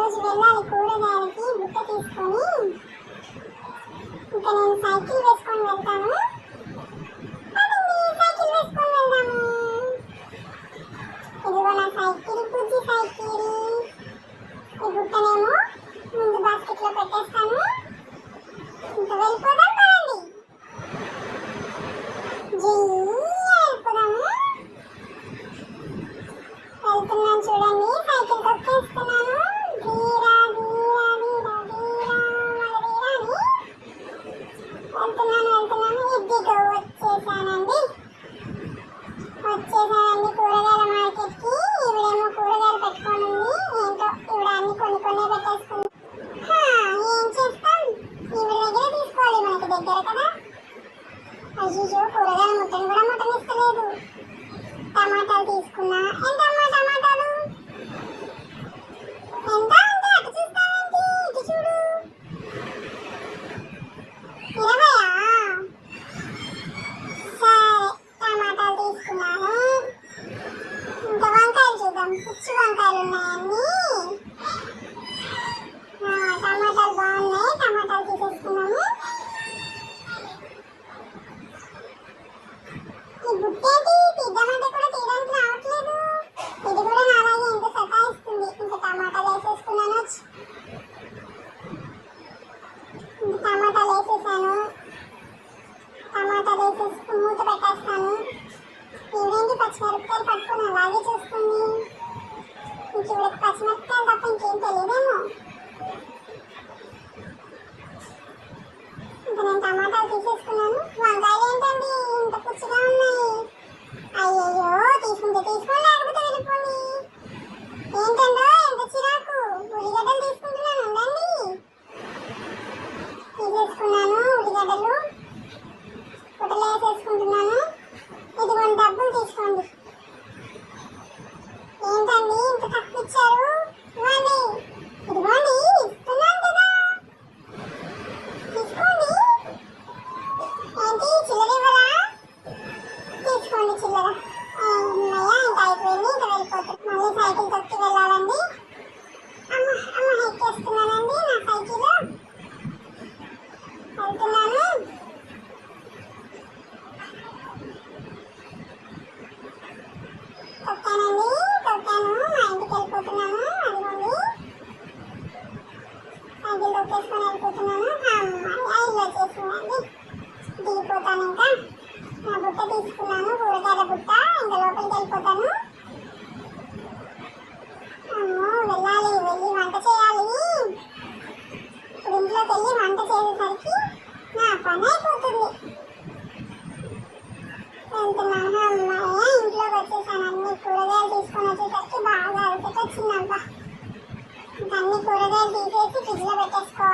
ఈరోజు వెళ్ళాలి కూరగాయలకి. బుట్ట తీసుకొని ఇంకా నేను సైకిల్ వేసుకొని వెళ్తాను. సైకిల్ వేసుకొని వెళ్దాము. ఇదిగో నా సైకిల్, బుజ్జి సైకిల్. ఈ బుట్టనేమో ముందు బాస్కెట్లో పెట్టేస్తాను. ఇంకా వెళ్ళిపోదాం కదండి. వెళ్ళిపోదాము. వెళ్తున్నాను చూడండి, సైకిల్ తొక్కేస్తున్నాను. ధీరా ధీరా ధీరా ధీరా వెళ్తున్నాను. ఇదిగో వచ్చేసానండి కూరగాయల మార్కెట్కి. ఈవిడేమో కూరగాయలు పెట్టుకొని ఉంది. ఏంటో ఈవిడ అన్ని కొన్ని పెట్టేసుకుంది. ఏం చేస్తాం, ఈవిడ దగ్గర తీసుకోవాలి, మనకి దగ్గర కదా. అయ్యో కూరగాయల ముట్టని కూడా ముట్టనిస్తలేదు. టమాటాలు తీసుకున్నా. ఎంతమ్మా టమాటాలు? ఎంత అంటే అటు చూస్తావేంటి, ఇటు చూడు. 20. సరే టమాటాలు తీసుకున్నాను. ఇంకా వంకాయలు చూద్దాం. పుచ్చి వంకాయలు ఉన్నాయన్నీ. టమాటాలు బాగున్నాయి, టమాటాలు తీసేసుకున్నాము. ఈ బుట్టేంటి తీద్దామంటే కూడా తీయడానికి రావట్లేదు. ఇది కూడా నాలాగే ఎంత సతాయిస్తుంది. ఇంకా టమాటాలు వేసేసుకున్నాను. టమాటాలు వేసేసాను. టమాటాలు వేసేసుకుని మూత పెట్టేస్తాను. ఇవేంటి పచ్చిమిరపకాయలు పట్టుకుని అలాగే చూస్తుంది. ఇంక ఇవిడకి పచ్చిమిరపకాయలు తప్ప ఇంకేం తెలియదేమో. ఇంకా నేను టమాటాలు తీసేసుకున్నాను. వంకాయలు ఏంటండి ఇంత పుచ్చిగా ఉన్నాయి? అయ్యయ్యో తీసుకోండి లేకపోతే వెళ్ళిపోండి. ఏంటండో ఎంత చిరాకు. ఉల్లిగడ్డలు తీసుకుంటున్నాను, ఉండండి. తీసేసుకున్నాను ఉల్లిగడ్డలు. పుట్టలు వేసేసుకుంటున్నాను. ఇదిగోండి డబ్బులు తీసుకోండి. ఏంటండి ఇంత తక్కువ ఇచ్చారు? ఇవ్వండి. ఇదిగోండి ఇస్తున్నాను కదా, తీసుకోండి. ఏంటి చిల్లర ఇవ్వరా? తీసుకోండి చిల్లర. అమ్మయ్య ఇంకా అయిపోయింది. ఇంకా వెళ్ళిపోతుంది. మళ్ళీ సైకిల్ తొక్కి వెళ్ళాలండి. అమ్మ ఎక్కేస్తున్నానండి నా సైకిల్. వెళ్తున్నాను. తొక్కాను. మా ఇంటికి వెళ్ళిపోతున్నాను. అదిగోండి సైకిల్ తొక్కేసుకొని వెళ్ళిపోతున్నాను. ఇల్లు వచ్చేసిందండి. దిగిపోతాను. ఇంకా నా బుట్ట తీసుకున్నాను, కూరగాయల బుట్ట. ఇంకా లోపలికి వెళ్ళిపోతాను. అమ్మో వెళ్ళాలి, వెళ్ళి వంట చేయాలి. ఇప్పుడు ఇంట్లోకి వెళ్ళి వంట చేసేసరికి నా పని అయిపోతుంది. వెళ్తున్నాను. అమ్మాయి ఇంట్లోకి వచ్చేసాను. అన్ని కూరగాయలు తీసుకొని వచ్చేసరికి బాగా అలసట వచ్చిందబ్బా. ఇంకా అన్ని కూరగాయలు తీసేసి ఫ్రిడ్జ్లో పెట్టేసుకోవాలి.